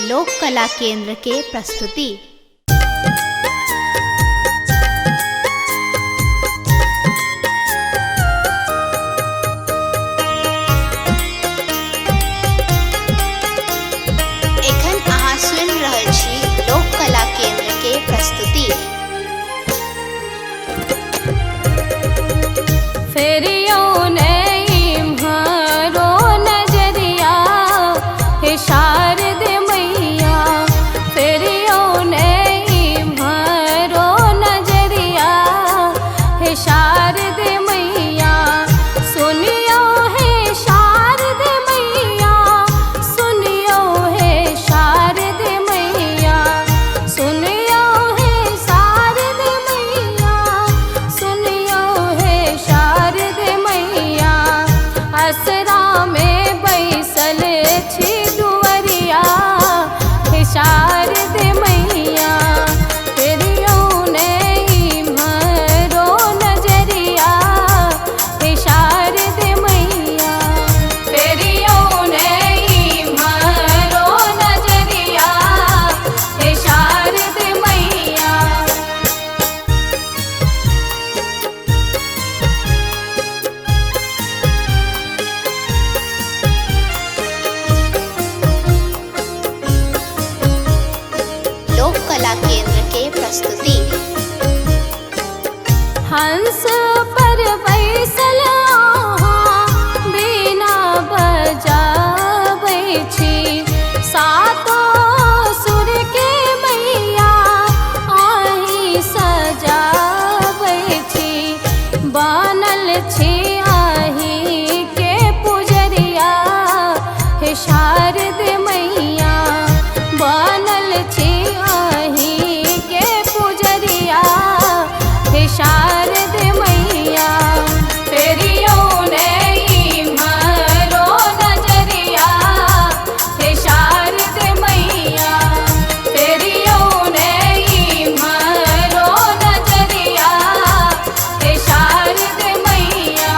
लोक कला केंद्र के प्रस्तुति। एखन अहाँ सुनि रहल छी लोक कला केंद्र के प्रस्तुति। कला केंद्र के प्रस्तुति। हंस पर बैसल बीना बजाबै छी, सातो सुर के मैया आही सजाबै छी। बनल छी आही के पुजरिया हे शारद मैया, बनल छी शारद मैया। तेरी मारो नजरिया हे शारद मैया, तेरी मारो नजरिया हे शारद मैया।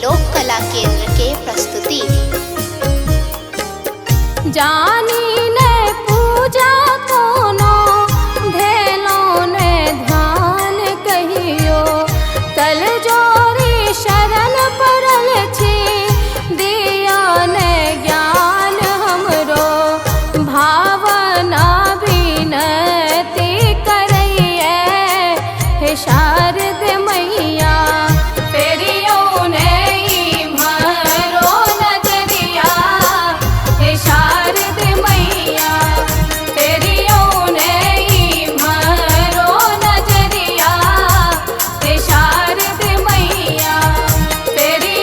लोक कला केंद्र के प्रस्तुति। जानी ने पूजा कोनो धेलो ने ध्यान कहियो, कल जोरी शरण पड़ल छी, दिया ने ज्ञान हमरो। भावना विनती करैये हे शारद मैया, तेरी शारद मैया, तेरी मारो नजरिया हे शारद मैया, तेरी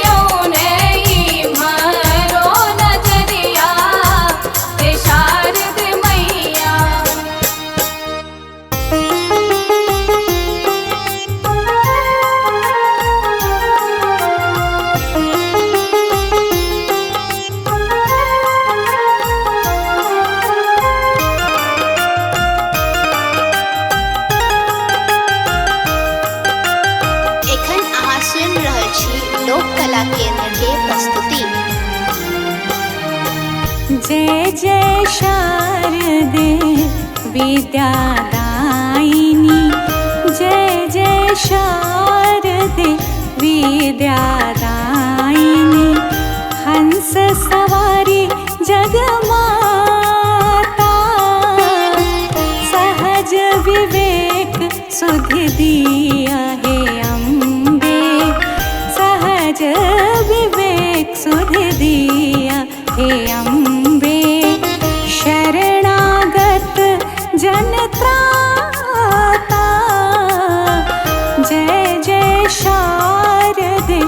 मारो नजरिया हे शारद मैया। लोक कला केंद्र के प्रस्तुति। जय जय शारदे विद्यादायिनी, जय जय शारदे विद्यादायिनी। हंस सवारी जगमाता, सहज विवेक सुधि दिया हे अम्बे, सहज विवेक सुधि दिया हे अम्बे। शरणागत जन त्राता, जय जय शारदे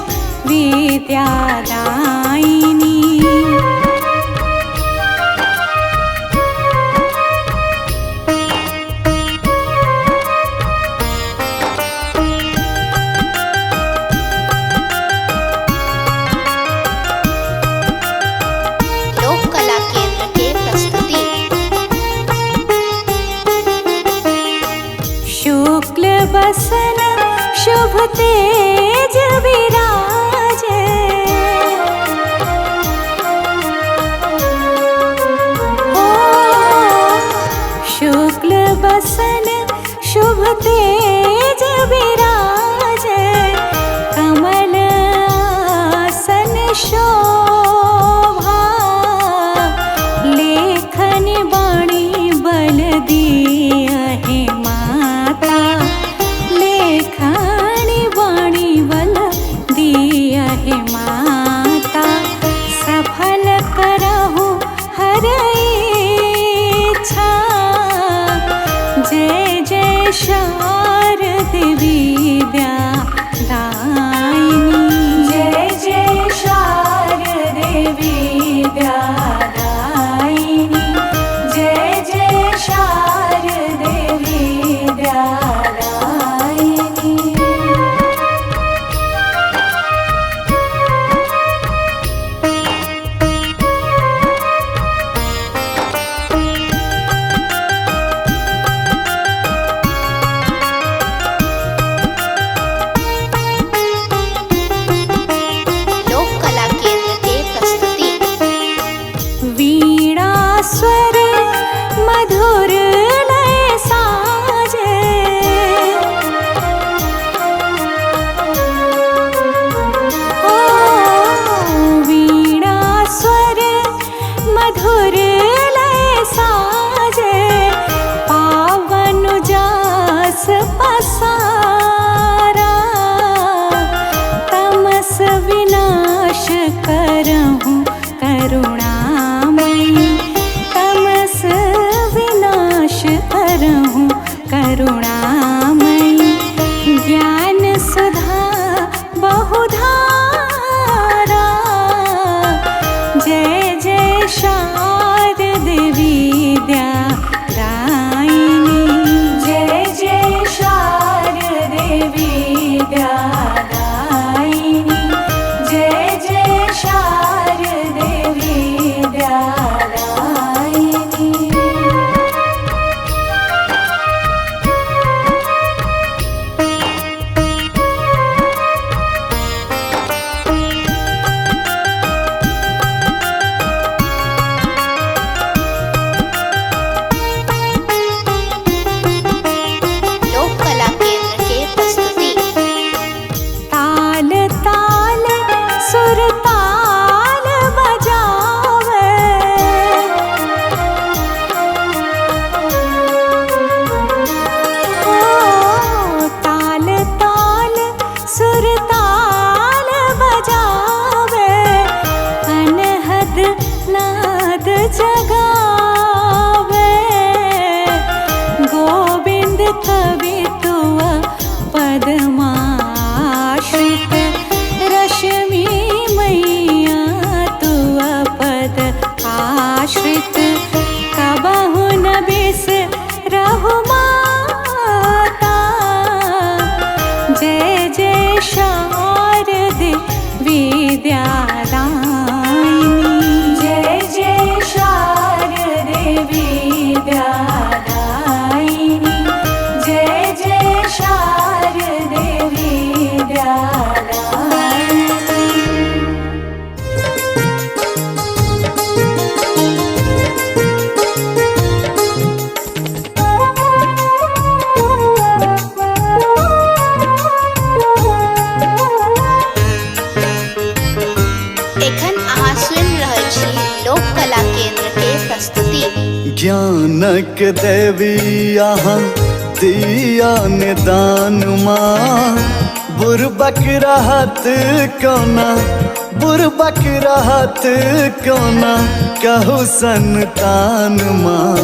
विद्यादायिनी। लोक कला केंद्र के प्रस्तुति। बसन शुभ तेज विराजे। ओ शुक्ल बसन शुभ तेज विराजे, कमल आसन शोभा, लेखन बाणी बल दिया है माता, लेखन बाणी बल दिया है माता, सफल करहु हर इच्छा। जय जय शारद विद्या दायिनी, जय जय शारद विद्या दायिनी, जय जय शारद विद्या दायिनी। लोक कला केंद्र के प्रस्तुति। वीणा स्वर मधुर लय साजे, ओ वीणा स्वर मधुर लय साजे, पावन जास पसारा, तमस विनाश करहूँ करुणामयी, तमस विनाश करहूँ करुणामयी, ज्ञान सुधा बहुधारा। जय जय शारद विद्या दायिनी, जय जय शारद विद्या दायिनी, जय जय शारद विद्या दायिनी। लोक कला केंद्र के प्रस्तुति। ताल ताल सुर ताल बजावे, ओ ताल ताल सुर ताल बजावे, अनहद नाद जगावे, गोविंद कवि तुआ पदमाश्रित, रश्मि मैया तुआ पद आश्रित, कबहु न बिसरहु माता। जय जय शारद विद्या दायिनी, जय जय शारद विद्या दायिनी, जय जय शारद विद्या दायिनी। एखन अहाँ सुनि रहल छी लोक कला केंद्र के प्रस्तुति। ज्ञानक देवी अहाँ दिया निदान माँ, बुरबक रहत कोना, बुरबक रहत कोना, कहु संतान माँ।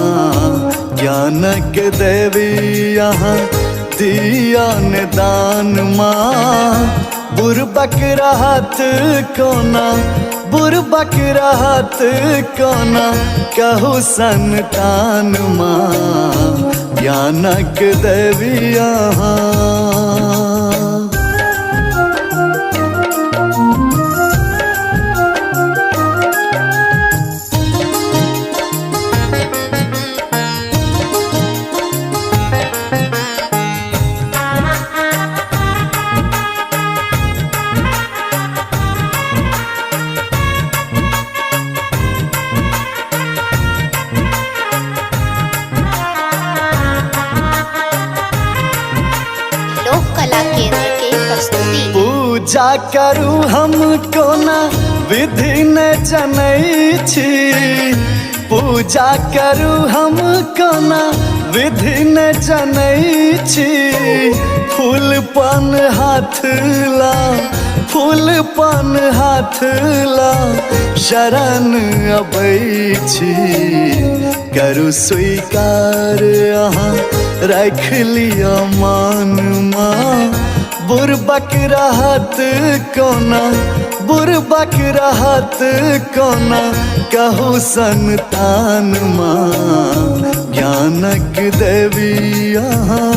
ज्ञानक देवी अहाँ दिया निदान माँ, बुरबक रहत कोना, बुरबक रहत कोना, कहु संतान माँ। ज्ञानक देवी अहाँ। प्रस्तुति। पूजा करू हम कोना विधि न जनै छी, पूजा करू हम कोना विधि न जनै छी। फूल पान हाथ ला, फूल पान हाथ ला शरण अबै छी। करू स्वीकार अहाँ रख लिया मान माँ, बुरबक रहत कोना, बुरबक रहत कोना कहू संतान माँ, ज्ञानक देवी अहाँ।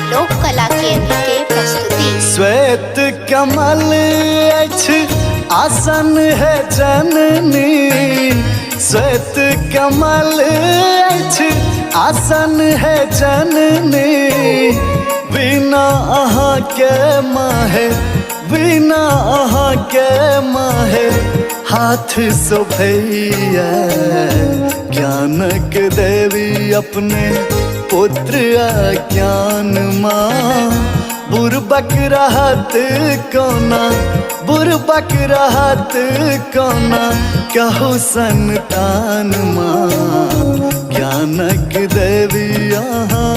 लोक कला केंद्र के प्रस्तुति। श्वेत कमल अछि आसन है जननी, श्वेत कमल अछि आसन है जननी। बिना अहाँ के माहे, बिना अहाँ के माहे हाथ शोभैया। ज्ञानक देवी अपने पुत्र ज्ञान माँ, बुरबक रहत कोना, बुरबक रहत कोना कहू संतान माँ, ज्ञानक देवी अहाँ।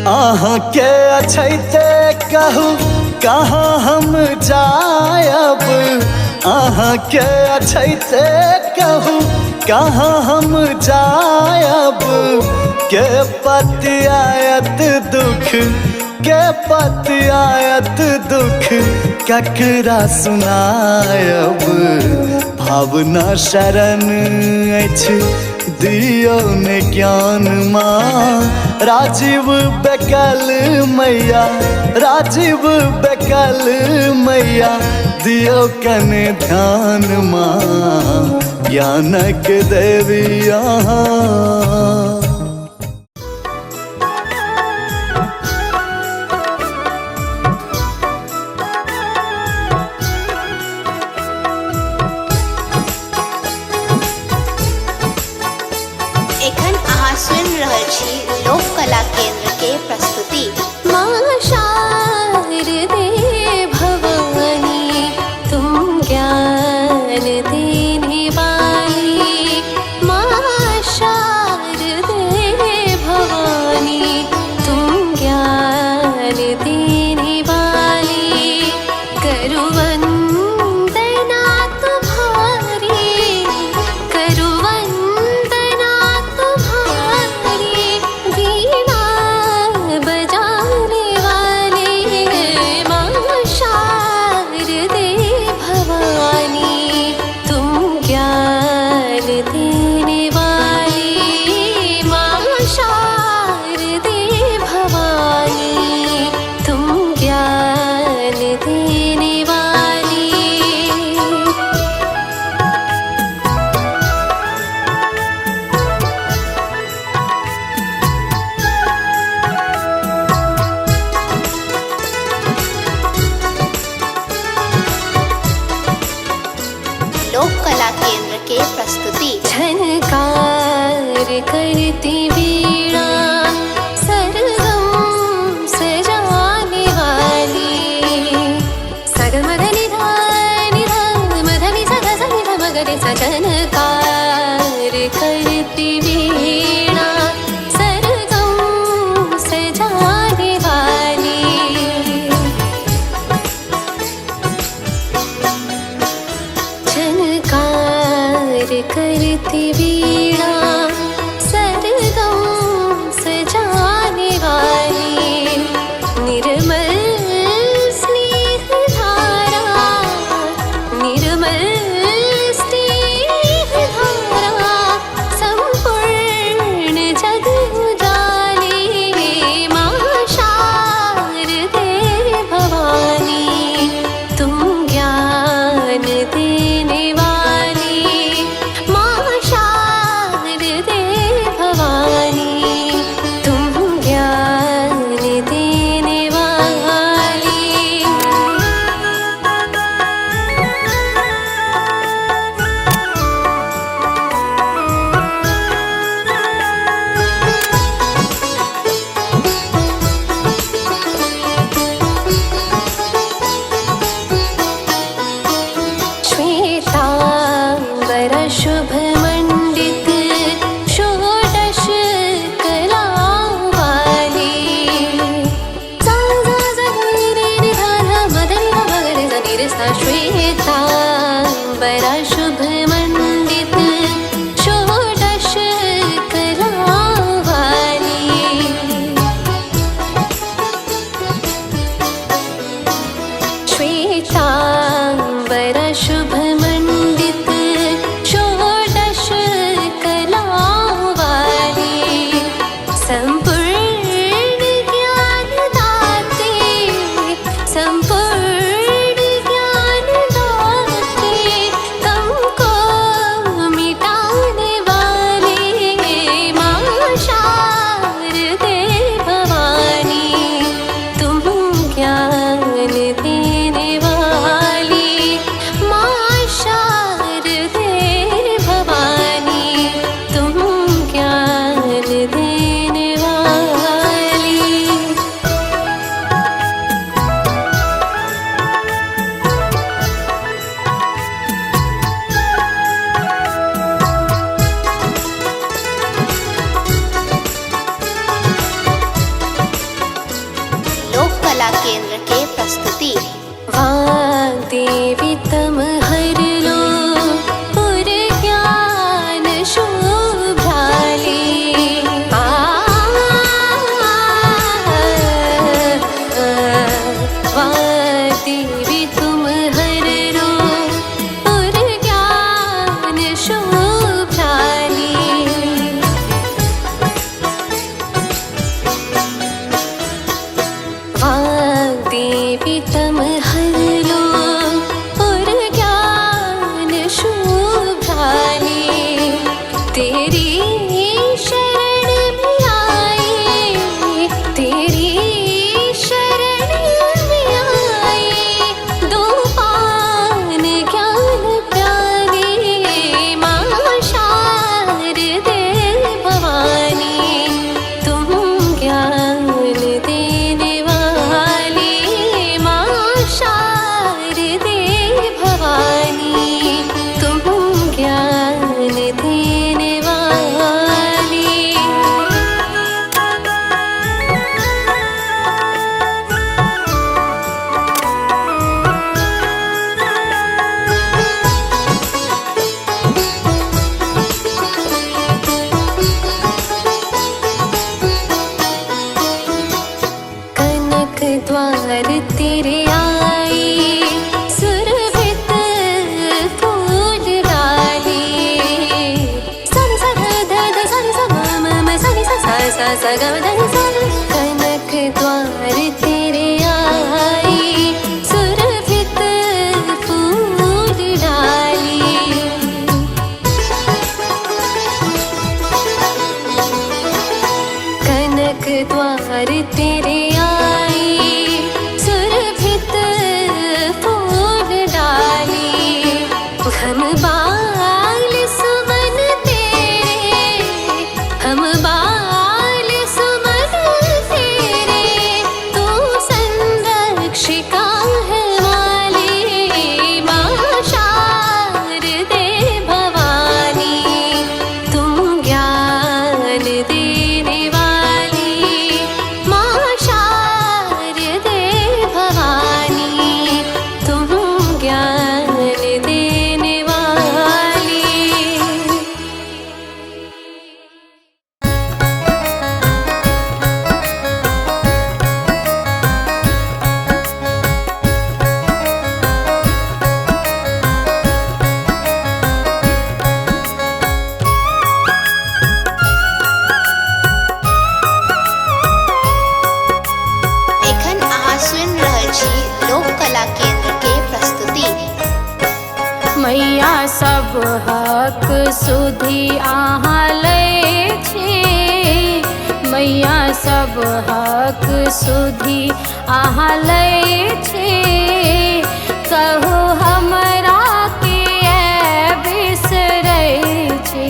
अहाँ के अछैते कहू कहाँ हम जायब, अहाँ के अछैते कहू कहाँ हम जायब। के पतियायत दुख, के पतियायत दुख ककरा सुनायब। भावना शरण अछि दियो ने ज्ञान माँ, राजीव बेकल मैया, राजीव बेकल मैया दियो कने ध्यान माँ, ज्ञानक देवी अहाँ। एखन अहाँ सुनि रहल छी लोक कला केंद्र के प्रस्तुति। माँ शारदे भवानी तुम ज्ञान देने वाली, माँ शारदे भवानी तुम ज्ञान देने वाली। करो वंदना तुम्हारी, करो वंदना तुम्हारी। वीणा बजाने वाले माँ शारदे भवानी तुम ज्ञान देने वाली, माँ शारदे भवानी तुम ज्ञान देने वाली। लोक कला केंद्र के प्रस्तुति। झनकार करती वीणा सरगम सजाने वाली। सगमधनि धानि धाम धनि सग सनि धम गरे स। झनकार करती वीणा सरगम सजाने वाली। शरण में आए, तेरी शरण में आए। दो पान ज्ञान प्यारे माँ शारदे भवानी, तुम ज्ञान देने वाली माँ शारदे भवानी, तुम ज्ञान देने वाली। कनक द्वार तेरे आए, सुरभित फूल डाले। सन सा ध ध ध सन सा म म म सन सा सा सा सा ग म ध नि सा ध। कनक द्वार तेरे आए, सुरभित फूल डाले। कनक द्वार तेरे आए, सुरभित फूल डाले। हम बाल सुमन तेरे, हम बाल सुमन तेरे, तू संरक्षिका है वाली माँ शारदे भवानी, तुम ज्ञान देने वाली माँ शारदे भवानी, तुम ज्ञान देने वाली। एखन अहाँ सुनि रहल छी लोक कला केंद्र के प्रस्तुति। मैया सब हक सुधि अहाँ लै छी, मैया सब हक सुधि अहाँ लै छी। कहू हमरा के बिसरै छी,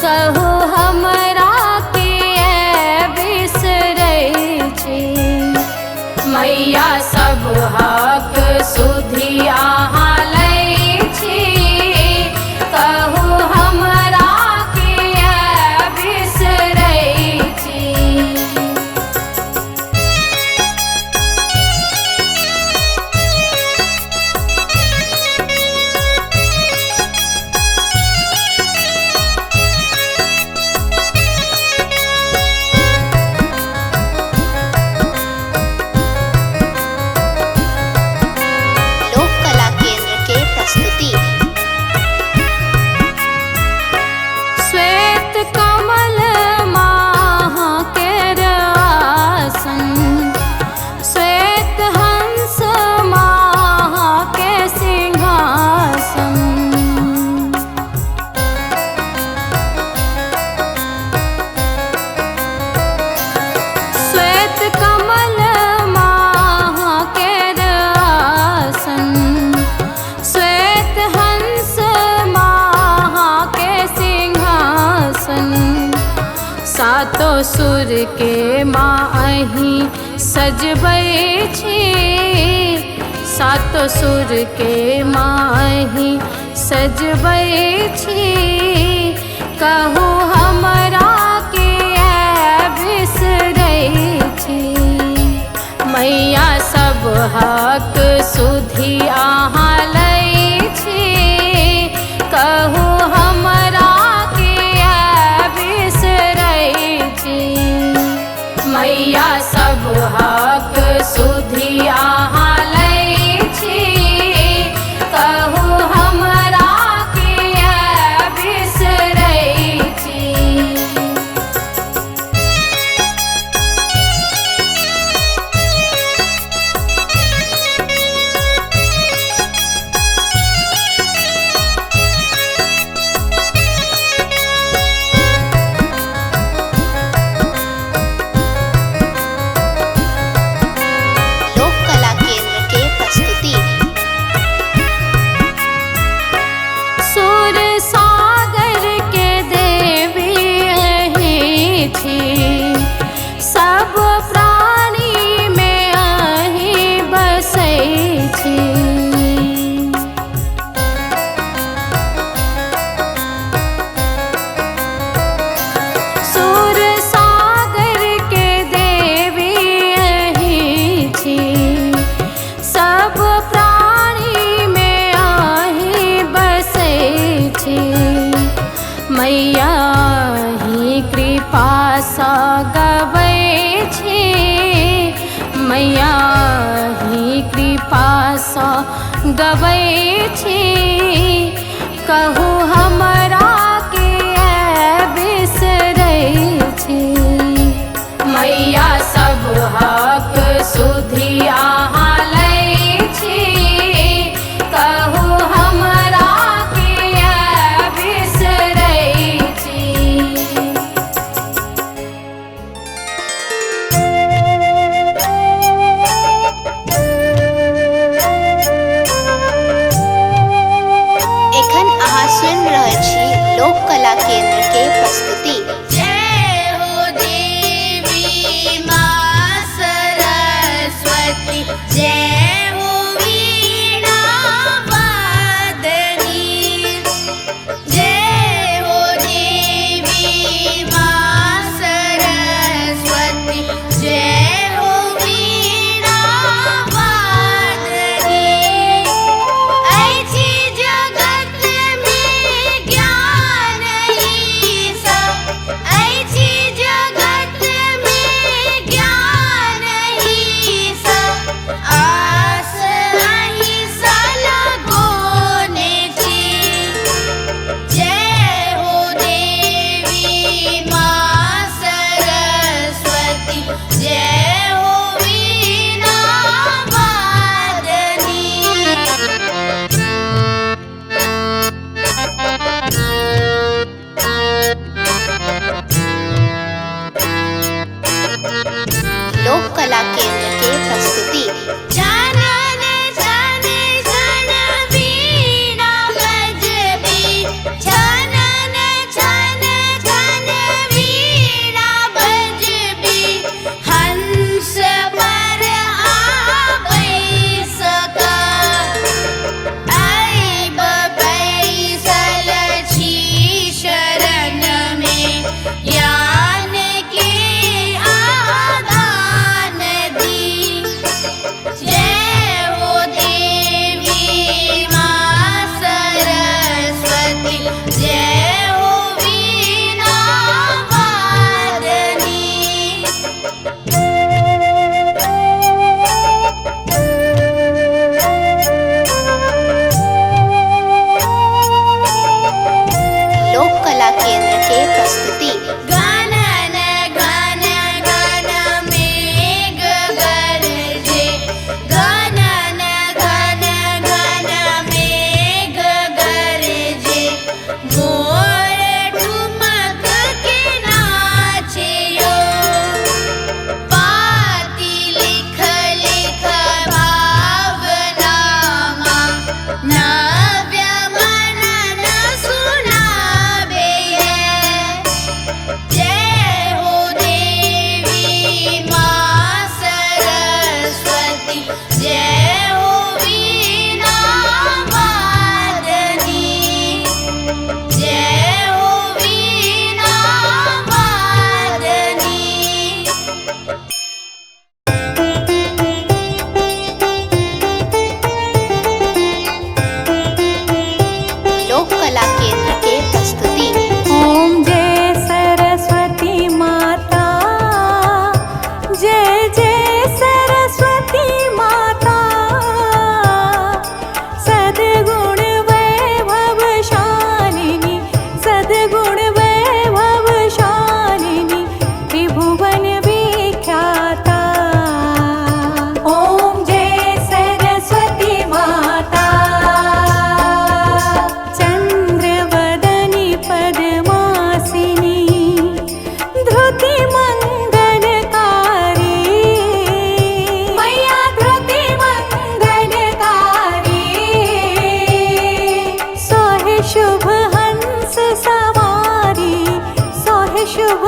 कहू हमरा के बिसरै छी। मैया सब हक सुधि अहाँ लै छी, कहू हमरा के बिसरै छी। लोक कला केंद्र के प्रस्तुति। श्वेत कमल माह केर आसन, श्वेत हंस माह के सिंहासन। श्वेत कमल माह केर आसन, श्वेत हंस माह के सिंहासन। सातो सुर के माँ अहीं सजबै छी, सातो सुर के माँ अहीं सजबै छी। कहू हमरा के बिसरै छी, मैया सब हक सुधि अहाँ लै छी। कहू हमरा के बिसरै छी, मैया सब हक सुधि अहाँ लै छी। कहू हमरा के बिसरै छी। ही कृपा सा गबै छी, मैया ही कृपा सा गबै छी। कहू हमरा के बिसरै छी, मैया सब हक सुधि अहाँ लै छी। कहू हमरा के बिसरै छी। एखन अहाँ सुनि रहल छी लोक कला केंद्र के प्रस्तुति। जय हो देवी माँ सरस्वती, जय हो वीणा वादनी। जय हो देवी माँ सरस्वती, जय हो वीणा वादनी। ऐसी जगत में ज्ञान ईसा, ऐसी जगत में ज्ञान ईसा। आस अहिंसा लगोने छी। जय हो देवी माँ सरस्वती, जय हो वीणा वादनी। लोक कला केंद्र के प्रस्तुति। जनन जन जन वीणा बजबी, जनन जन जन वीणा बजबी। हंस पर आबै सका, आइब बैसल छी शरण में। ज्ञान के आदान दी। जय हो देवी माँ सरस्वती, जय हो वीणा वादनी। लोक कला केंद्र के प्रस्तुति। गणन गण गण मेघ गरजे, गणन गण गण मेघ गरजे। मोर ठुमक के नाचियो, पाती लिख लिख भावनामा। नव्य मनन सुनाबे। जय हो देवी माँ सरस्वती, जय हो वीणा वादनी। जय हो वीणा वादनी। लोक कला केंद्र के प्रस्तुति। ओम जय सरस्वती माता, जय जय सरस्वती माता। सद्गुण वैभव शालिनी, सद्गुण वैभव शालिनी, त्रिभुवन विख्याता। ओम जय सरस्वती माता। चंद्रवदनी पद्मासिनी, धृति मंगलकारी। मैया धृति मंगलकारी। सोहे शुभ हंस सवारी, सोहे शुभ